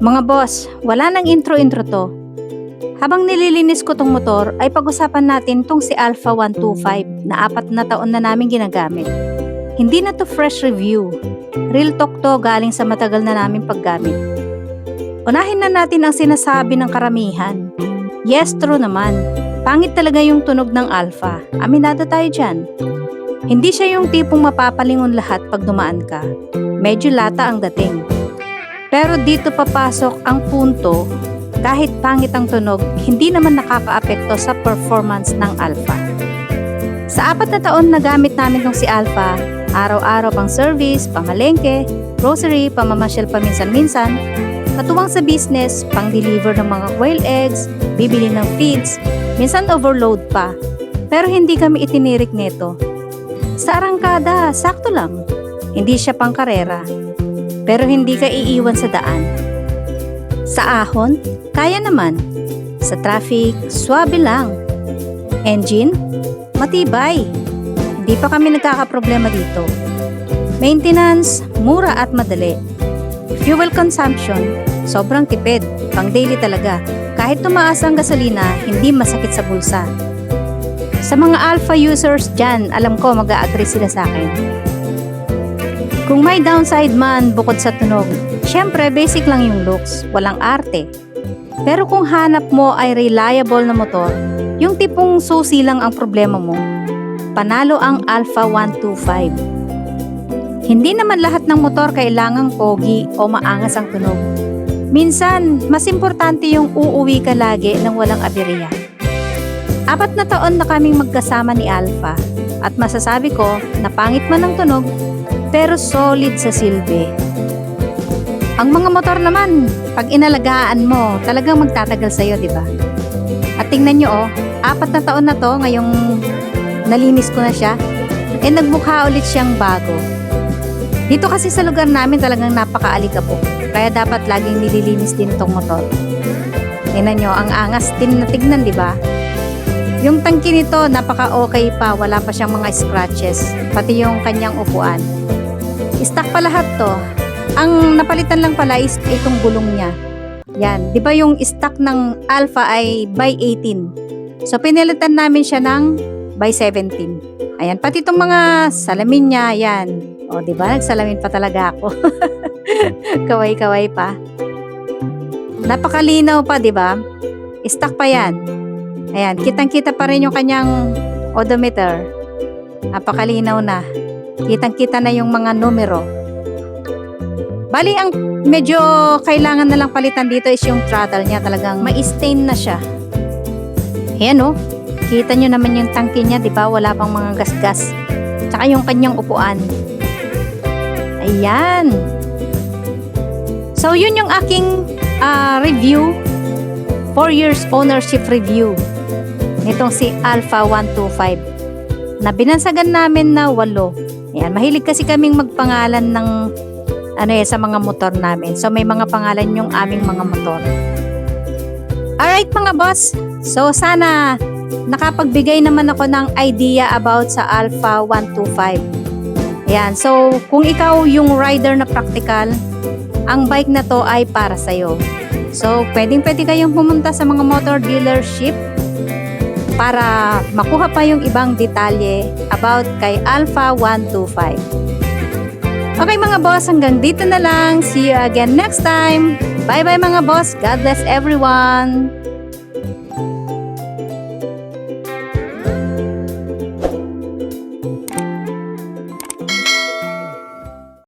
Mga boss, wala nang intro-intro to. Habang nililinis ko tong motor ay pag-usapan natin tong si Alpha 125 na 4 na taon na namin ginagamit. Hindi na to fresh review. Real talk to galing sa matagal na namin paggamit. Unahin na natin ang sinasabi ng karamihan. Yes, true naman. Pangit talaga yung tunog ng Alpha. Aminado tayo dyan. Hindi siya yung tipong mapapalingon lahat pag dumaan ka. Medyo lata ang dating. Pero dito papasok ang punto, kahit pangit ang tunog, hindi naman nakakaapekto sa performance ng Alpha. Sa 4 na taon na gamit namin tong si Alpha, araw-araw pang service, pamalengke, grocery, pamamasyal paminsan-minsan, katuwang sa business, pang-deliver ng mga quail eggs, bibili ng feeds, minsan overload pa. Pero hindi kami itinirik nito. Sa arangkada, sakto lang. Hindi siya pang karera. Pero hindi ka iiwan sa daan. Sa ahon, kaya naman. Sa traffic, swabe lang. Engine, matibay. Hindi pa kami nagkakaproblema dito. Maintenance, mura at madali. Fuel consumption, sobrang tipid. Pang daily talaga. Kahit tumaas ang gasolina, hindi masakit sa bulsa. Sa mga Alpha users dyan, alam ko mag-a-agree sila sa akin. Kung may downside man bukod sa tunog, syempre basic lang yung looks, walang arte. Pero kung hanap mo ay reliable na motor, yung tipong susi lang ang problema mo, panalo ang Alpha 125. Hindi naman lahat ng motor kailangang pogi o maangas ang tunog. Minsan, mas importante yung uuwi ka lagi ng walang aberya. 4 na taon na kaming magkasama ni Alpha at masasabi ko na pangit man ang tunog, pero solid sa silbi. Ang mga motor naman, pag inalagaan mo, talagang magtatagal sa'yo, di ba? At tingnan nyo, 4 na taon na to, ngayong nalinis ko na siya, nagmukha ulit siyang bago. Dito kasi sa lugar namin talagang napaka-alikabok, kaya dapat laging nililinis din tong motor. Tingnan nyo, ang angas din na tignan, di ba? Yung tangki nito, napaka-okay pa, wala pa siyang mga scratches, pati yung kanyang upuan. Stock pa lahat to. Ang napalitan lang pala is itong gulong niya. Yan. Di ba yung stock ng Alpha ay by 18. So, pinilitan namin siya ng by 17. Ayan. Pati itong mga salamin niya. Yan. O, di ba? Nagsalamin pa talaga ako. Kaway-kaway pa. Napakalinaw pa, di ba? Stock pa yan. Ayan. Kitang-kita pa rin yung kanyang odometer. Napakalinaw na. Kitang-kita na yung mga numero. Bali, ang medyo kailangan na lang palitan dito is yung throttle niya. Talagang ma-stain na siya. Ayan o. Kita nyo naman yung tangke niya, di ba? Wala pang mga gasgas. Tsaka yung kanyang upuan. Ayan. So, yun yung aking review. 4 years ownership review. Nitong si Alpha 125. Na binansagan namin na 8. Ayan, mahilig kasi kaming magpangalan ng sa mga motor namin. So may mga pangalan yung aming mga motor. Alright mga boss. So sana nakapagbigay naman ako ng idea about sa Alpha 125. Ayan, so kung ikaw yung rider na practical, ang bike na to ay para sa'yo. So pwede kayong pumunta sa mga motor dealership para makuha pa yung ibang detalye about kay Alpha 125. Okay mga boss, hanggang dito na lang. See you again next time. Bye bye mga boss. God bless everyone.